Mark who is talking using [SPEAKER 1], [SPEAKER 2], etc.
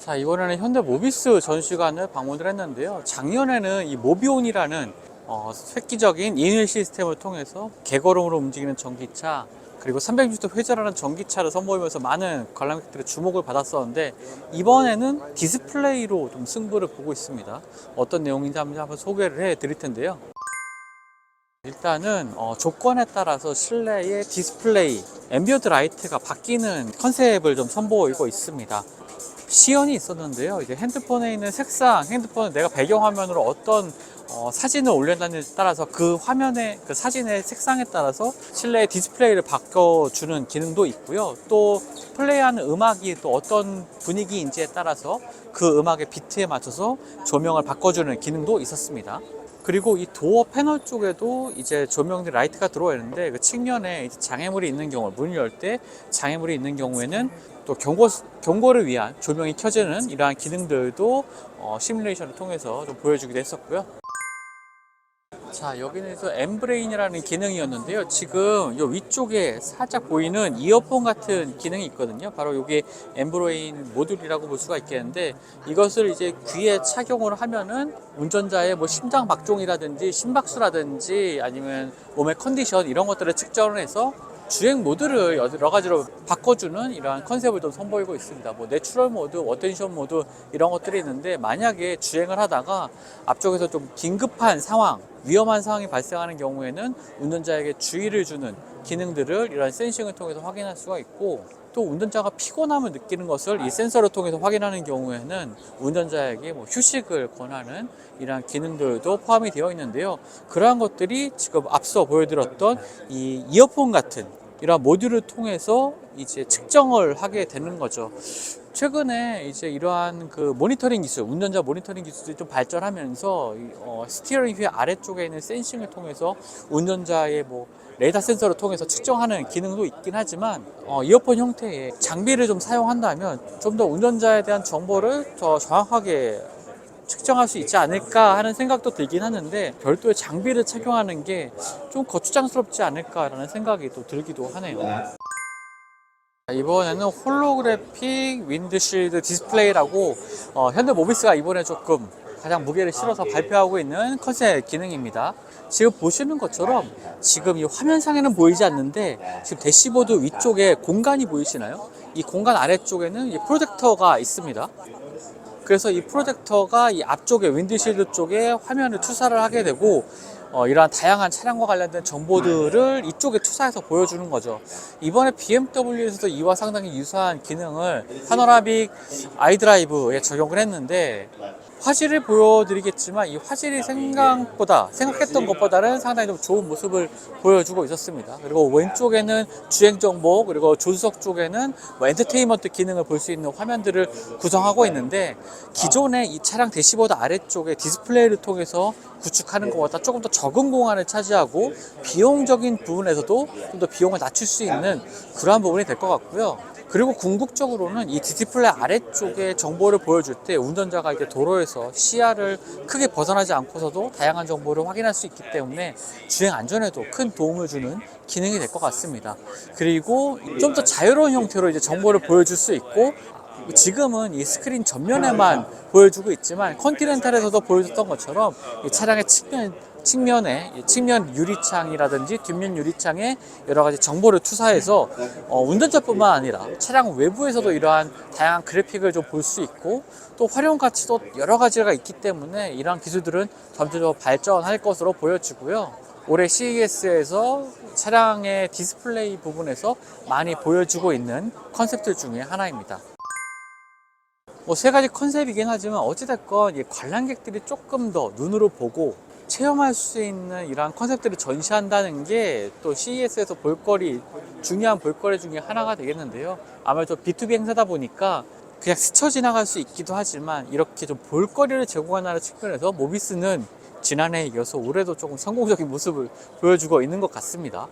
[SPEAKER 1] 자, 이번에는 현대 모비스 전시관을 방문을 했는데요. 작년에는 이 모비온이라는 획기적인 인일 시스템을 통해서 개걸음으로 움직이는 전기차, 그리고 360도 회전하는 전기차를 선보이면서 많은 관람객들의 주목을 받았었는데, 이번에는 디스플레이로 좀 승부를 보고 있습니다. 어떤 내용인지 한번 소개를 해 드릴 텐데요. 일단은 조건에 따라서 실내의 디스플레이, 앰비언트 라이트가 바뀌는 컨셉을 좀 선보이고 있습니다. 시연이 있었는데요. 이제 핸드폰에 있는 색상, 핸드폰에 내가 배경화면으로 어떤 사진을 올린다는 데 따라서 그 화면의 그 사진의 색상에 따라서 실내 디스플레이를 바꿔주는 기능도 있고요. 또 플레이하는 음악이 또 어떤 분위기인지에 따라서 그 음악의 비트에 맞춰서 조명을 바꿔주는 기능도 있었습니다. 그리고 이 도어 패널 쪽에도 이제 조명들 라이트가 들어와 있는데, 그 측면에 이제 장애물이 있는 경우, 문을 열 때 장애물이 있는 경우에는 또 경고를 위한 조명이 켜지는 이러한 기능들도 시뮬레이션을 통해서 좀 보여주기도 했었고요. 자, 여기는 엠브레인이라는 기능이었는데요. 지금 이 위쪽에 살짝 보이는 이어폰 같은 기능이 있거든요. 바로 이게 엠브레인 모듈이라고 볼 수가 있겠는데, 이것을 이제 귀에 착용을 하면은 운전자의 뭐 심장 박동이라든지 심박수라든지 아니면 몸의 컨디션 이런 것들을 측정을 해서 주행 모드를 여러 가지로 바꿔주는 이러한 컨셉을 좀 선보이고 있습니다. 뭐 내추럴 모드, 어텐션 모드 이런 것들이 있는데, 만약에 주행을 하다가 앞쪽에서 좀 긴급한 상황, 위험한 상황이 발생하는 경우에는 운전자에게 주의를 주는 기능들을 이러한 센싱을 통해서 확인할 수가 있고, 또 운전자가 피곤함을 느끼는 것을 이 센서를 통해서 확인하는 경우에는 운전자에게 뭐 휴식을 권하는 이러한 기능들도 포함이 되어 있는데요. 그러한 것들이 지금 앞서 보여드렸던 이 이어폰 같은 이러한 모듈을 통해서 이제 측정을 하게 되는 거죠. 최근에 이제 이러한 그 모니터링 기술, 운전자 모니터링 기술이 좀 발전하면서 스티어링 휠 아래쪽에 있는 센싱을 통해서 운전자의 뭐 레이더 센서를 통해서 측정하는 기능도 있긴 하지만, 이어폰 형태의 장비를 좀 사용한다면 좀 더 운전자에 대한 정보를 더 정확하게 측정할 수 있지 않을까 하는 생각도 들긴 하는데, 별도의 장비를 착용하는 게 좀 거추장스럽지 않을까라는 생각이 또 들기도 하네요. 이번에는 홀로그래픽 윈드실드 디스플레이라고 현대 모비스가 이번에 조금 가장 무게를 실어서 발표하고 있는 컨셉 기능입니다. 지금 보시는 것처럼 지금 이 화면상에는 보이지 않는데, 지금 대시보드 위쪽에 공간이 보이시나요? 이 공간 아래쪽에는 이 프로젝터가 있습니다. 그래서 이 프로젝터가 이 앞쪽에 윈드실드 쪽에 화면을 투사를 하게 되고, 이러한 다양한 차량과 관련된 정보들을 이쪽에 투사해서 보여주는 거죠. 이번에 BMW에서도 이와 상당히 유사한 기능을 파노라믹 아이드라이브에 적용을 했는데, 화질을 보여드리겠지만 이 화질이 생각했던 것보다는 상당히 좀 좋은 모습을 보여주고 있었습니다. 그리고 왼쪽에는 주행 정보, 그리고 조수석 쪽에는 뭐 엔터테인먼트 기능을 볼 수 있는 화면들을 구성하고 있는데, 기존의 이 차량 대시보드 아래쪽에 디스플레이를 통해서 구축하는 것보다 조금 더 적은 공간을 차지하고 비용적인 부분에서도 좀 더 비용을 낮출 수 있는 그러한 부분이 될 것 같고요. 그리고 궁극적으로는 이 디스플레이 아래쪽에 정보를 보여줄 때 운전자가 이제 도로에서 시야를 크게 벗어나지 않고서도 다양한 정보를 확인할 수 있기 때문에 주행 안전에도 큰 도움을 주는 기능이 될 것 같습니다. 그리고 좀 더 자유로운 형태로 이제 정보를 보여줄 수 있고, 지금은 이 스크린 전면에만 보여주고 있지만 컨티넨탈에서도 보여줬던 것처럼 이 차량의 측면 유리창이라든지 뒷면 유리창에 여러 가지 정보를 투사해서 운전자뿐만 아니라 차량 외부에서도 이러한 다양한 그래픽을 좀 볼 수 있고, 또 활용 가치도 여러 가지가 있기 때문에 이러한 기술들은 점점 더 발전할 것으로 보여지고요. 올해 CES에서 차량의 디스플레이 부분에서 많이 보여주고 있는 컨셉들 중에 하나입니다. 뭐 세 가지 컨셉이긴 하지만 어찌됐건 관람객들이 조금 더 눈으로 보고 체험할 수 있는 이러한 컨셉들을 전시한다는 게 또 CES에서 중요한 볼거리 중에 하나가 되겠는데요. 아무래도 B2B 행사다 보니까 그냥 스쳐 지나갈 수 있기도 하지만, 이렇게 좀 볼거리를 제공하는 측면에서 모비스는 지난해에 이어서 올해도 조금 성공적인 모습을 보여주고 있는 것 같습니다.